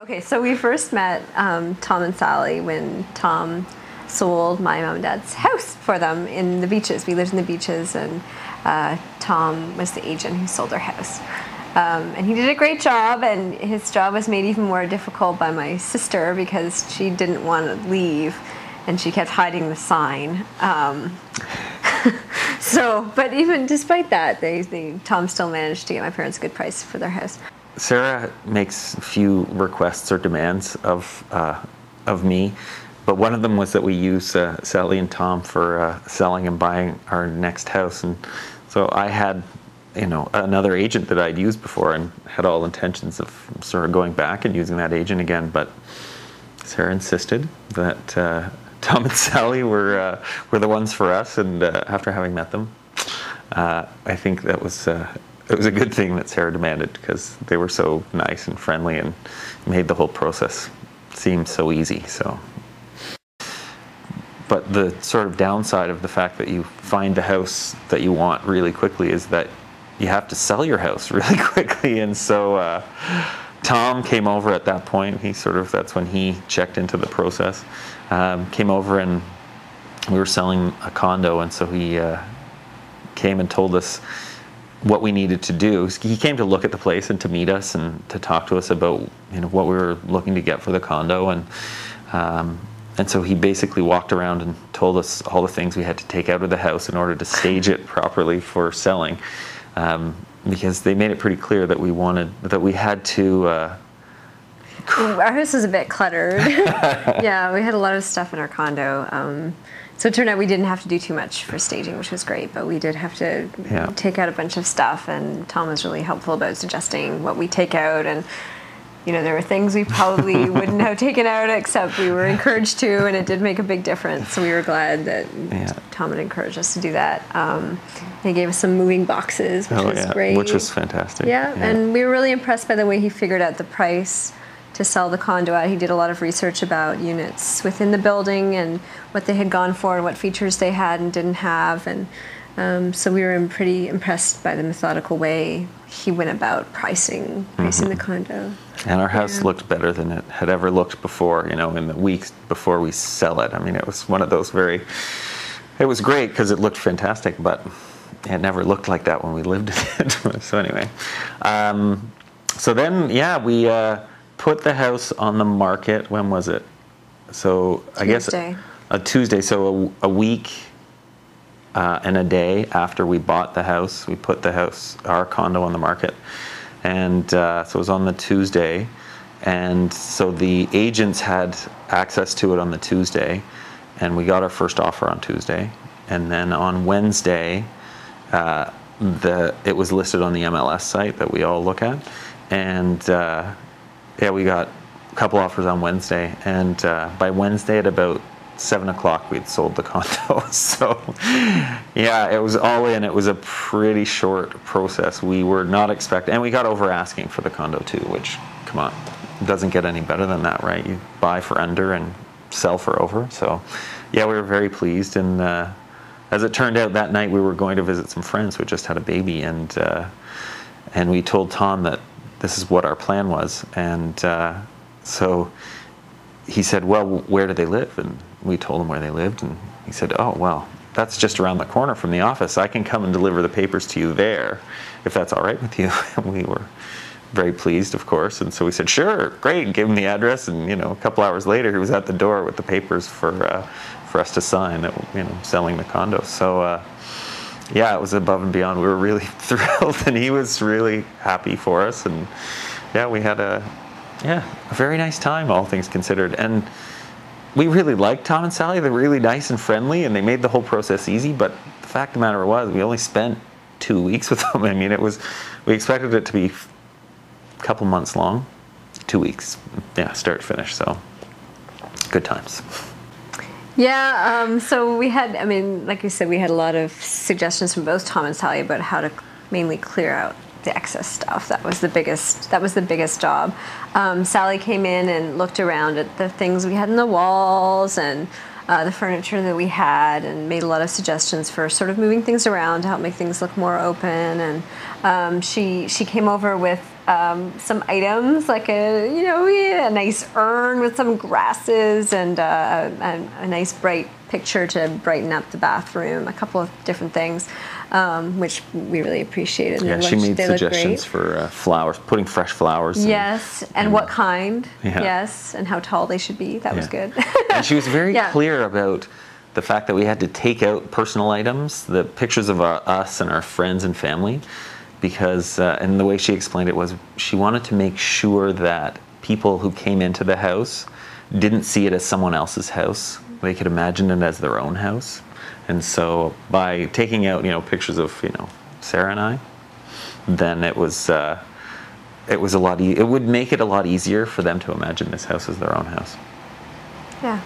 Okay, so we first met Tom and Sally when Tom sold my mom and dad's house for them in the Beaches. We lived in the Beaches, and Tom was the agent who sold our house. And he did a great job, and his job was made even more difficult by my sister because she didn't want to leave, and she kept hiding the sign. But even despite that, Tom still managed to get my parents a good price for their house. Sarah makes few requests or demands of me, but one of them was that we use Sally and Tom for selling and buying our next house. And so I had, another agent that I'd used before and had all intentions of sort of going back and using that agent again. But Sarah insisted that Tom and Sally were the ones for us. And after having met them, I think that was it was a good thing that Sarah demanded, because they were so nice and friendly and made the whole process seem so easy. But the sort of downside of the fact that you find the house that you want really quickly is that you have to sell your house really quickly. And so Tom came over at that point. That's when he checked into the process. Came over, and we were selling a condo, and so he came and told us what we needed to do. He came to look at the place and to meet us and to talk to us about what we were looking to get for the condo, and so he basically walked around and told us all the things we had to take out of the house in order to stage it properly for selling, because they made it pretty clear that we had to. Our house was a bit cluttered. Yeah, we had a lot of stuff in our condo. So it turned out we didn't have to do too much for staging, which was great, but we did have to take out a bunch of stuff, and Tom was really helpful about suggesting what we take out, and there were things we probably wouldn't have taken out, except we were encouraged to, and it did make a big difference, so we were glad that Tom had encouraged us to do that. He gave us some moving boxes, which was great. Which was fantastic. Yeah, and we were really impressed by the way he figured out the price to sell the condo at. He did a lot of research about units within the building and what they had gone for and what features they had and didn't have, and so we were pretty impressed by the methodical way he went about pricing the condo. And our house looked better than it had ever looked before, in the weeks before we sell it. I mean, it was one of those it was great because it looked fantastic, but it never looked like that when we lived in it. So anyway, so then, we put the house on the market. When was it? So Tuesday. I guess a Tuesday. So a week and a day after we bought the house, we put our condo on the market. And so it was on the Tuesday. And so the agents had access to it on the Tuesday. And we got our first offer on Tuesday. And then on Wednesday, it was listed on the MLS site that we all look at. And we got a couple offers on Wednesday, and by Wednesday at about 7 o'clock, we'd sold the condo. So, it was all in. It was a pretty short process. We were not expecting, and we got over asking for the condo too, which, come on, it doesn't get any better than that, right? You buy for under and sell for over. So, we were very pleased. And as it turned out, that night we were going to visit some friends who had just had a baby, and we told Tom that this is what our plan was. And so he said, well, where do they live? And we told him where they lived. And he said, oh, well, that's just around the corner from the office. I can come and deliver the papers to you there, if that's all right with you. And we were very pleased, of course. And so we said, sure, great. Gave him the address. And, a couple hours later, he was at the door with the papers for us to sign that, selling the condo. So, it was above and beyond. We were really thrilled, and he was really happy for us. And we had a very nice time, all things considered. And we really liked Tom and Sally. They're really nice and friendly, and they made the whole process easy. But the fact of the matter was, we only spent 2 weeks with them. I mean, we expected it to be a couple months long. 2 weeks, start to finish. So good times. Yeah, so we had, like you said, we had a lot of suggestions from both Tom and Sally about how to mainly clear out the excess stuff. That was the biggest job. Sally came in and looked around at the things we had in the walls and the furniture that we had, and made a lot of suggestions for sort of moving things around to help make things look more open. And she came over with some items, like we had a nice urn with some grasses and a nice bright picture to brighten up the bathroom, a couple of different things, which we really appreciated. Yeah, she made suggestions for flowers, putting fresh flowers. Yes, and what kind. Yeah. Yes, and how tall they should be. That was good. And she was very clear about the fact that we had to take out personal items, the pictures of us and our friends and family, because, and the way she explained it was she wanted to make sure that people who came into the house didn't see it as someone else's house. They could imagine it as their own house. And so by taking out, pictures of, Sarah and I, then it was a lot, it would make it a lot easier for them to imagine this house as their own house. Yeah.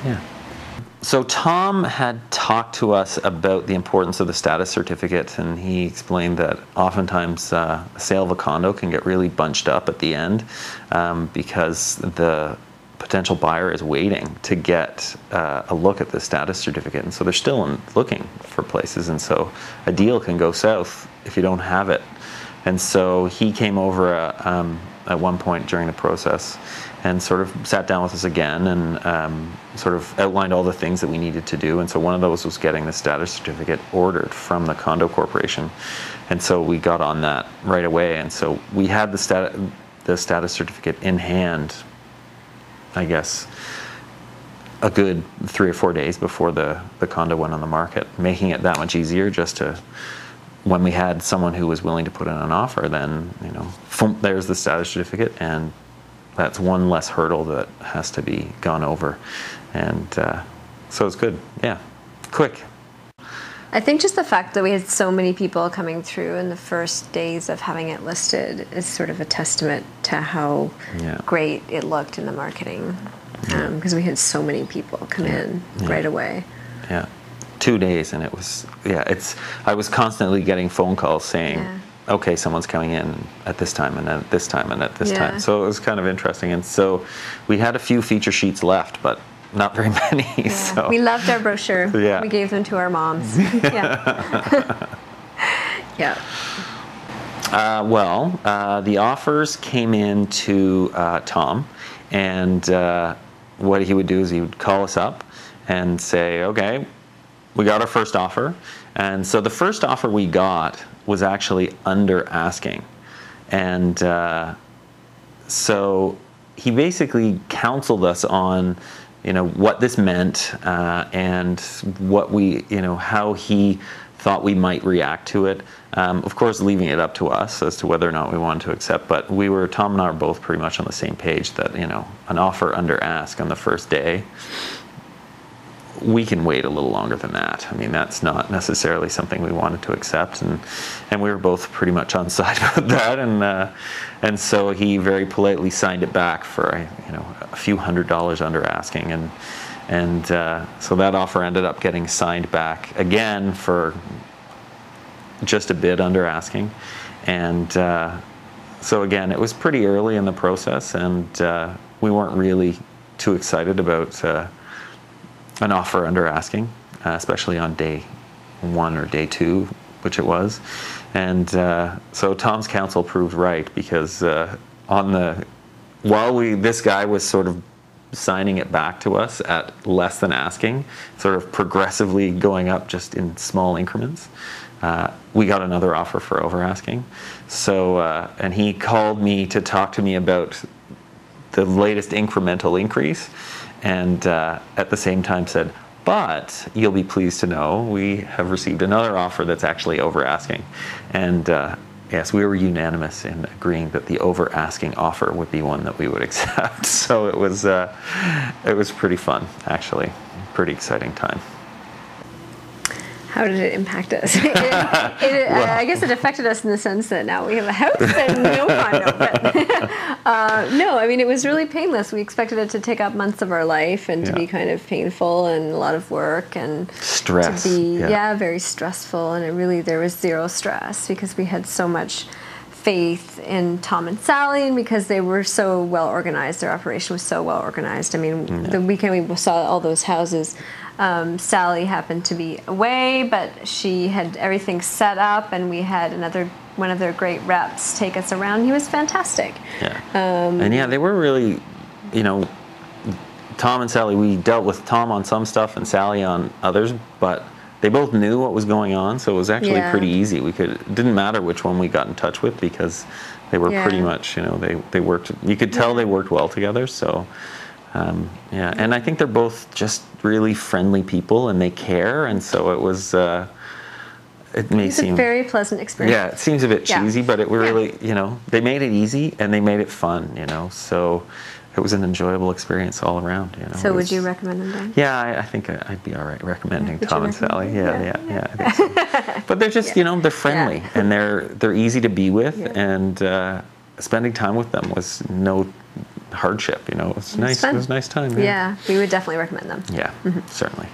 Yeah. So Tom had talked to us about the importance of the status certificate, and he explained that oftentimes a sale of a condo can get really bunched up at the end because the potential buyer is waiting to get a look at the status certificate, and so they're still looking for places, and so a deal can go south if you don't have it. And so he came over at one point during the process and sort of sat down with us again and sort of outlined all the things that we needed to do. And so one of those was getting the status certificate ordered from the condo corporation. And so we got on that right away. And so we had the status certificate in hand, I guess, a good 3 or 4 days before the condo went on the market, making it that much easier just to, when we had someone who was willing to put in an offer, then, there's the status certificate, and that's one less hurdle that has to be gone over. And so it's good. Yeah. Quick. I think just the fact that we had so many people coming through in the first days of having it listed is sort of a testament to how great it looked in the marketing, because we had so many people come in right away. Yeah. 2 days, and it was, I was constantly getting phone calls saying, okay, someone's coming in at this time and at this time and at this time. So it was kind of interesting. And so we had a few feature sheets left, but not very many. Yeah. So we loved our brochure. Yeah. We gave them to our moms. Yeah. The offers came in to Tom, and what he would do is he would call us up and say, okay, we got our first offer. And so the first offer we got was actually under asking. And so he basically counseled us on, what this meant and what we, how he thought we might react to it. Of course, leaving it up to us as to whether or not we wanted to accept. But Tom and I were both pretty much on the same page that, an offer under ask on the first day, we can wait a little longer than that. I mean, that's not necessarily something we wanted to accept, and we were both pretty much on side with that, and so he very politely signed it back for a few $100s under asking, and so that offer ended up getting signed back again for just a bit under asking, and so again, it was pretty early in the process, and we weren't really too excited about an offer under asking, especially on day 1 or day 2, which it was. And so Tom's counsel proved right, because while this guy was sort of signing it back to us at less than asking, sort of progressively going up just in small increments, we got another offer for over asking. So, and he called me to talk to me about the latest incremental increase, and at the same time said, but you'll be pleased to know we have received another offer that's actually over asking. And yes, we were unanimous in agreeing that the over asking offer would be one that we would accept. So it was pretty fun, actually. Pretty exciting time. How did it impact us? I guess it affected us in the sense that now we have a house and no condo. But no, I mean, it was really painless. We expected it to take up months of our life and to be kind of painful and a lot of work and stress. To be very stressful. And there was zero stress because we had so much faith in Tom and Sally, and because they were so well organized, their operation was so well organized. I mean, the weekend we saw all those houses. Sally happened to be away, but she had everything set up, and we had another one of their great reps take us around. He was fantastic. Yeah. And yeah, they were really, you know, Tom and Sally, we dealt with Tom on some stuff and Sally on others, but they both knew what was going on, so it was actually pretty easy. It didn't matter which one we got in touch with because they were pretty much, you know, they worked, you could tell they worked well together, so yeah. And I think they're both just really friendly people and they care, and so it was, it may seem a very pleasant experience. Yeah, it seems a bit cheesy, but it really, you know, they made it easy and they made it fun, you know, so it was an enjoyable experience all around, you know. So would you recommend them, Dan? Yeah, I think I'd be all right recommending Tom and Sally. Yeah, I think so. But they're just, you know, they're friendly and they're easy to be with, and spending time with them was no hardship, you know. It was nice. It was a nice time. Yeah, we would definitely recommend them. Yeah, certainly.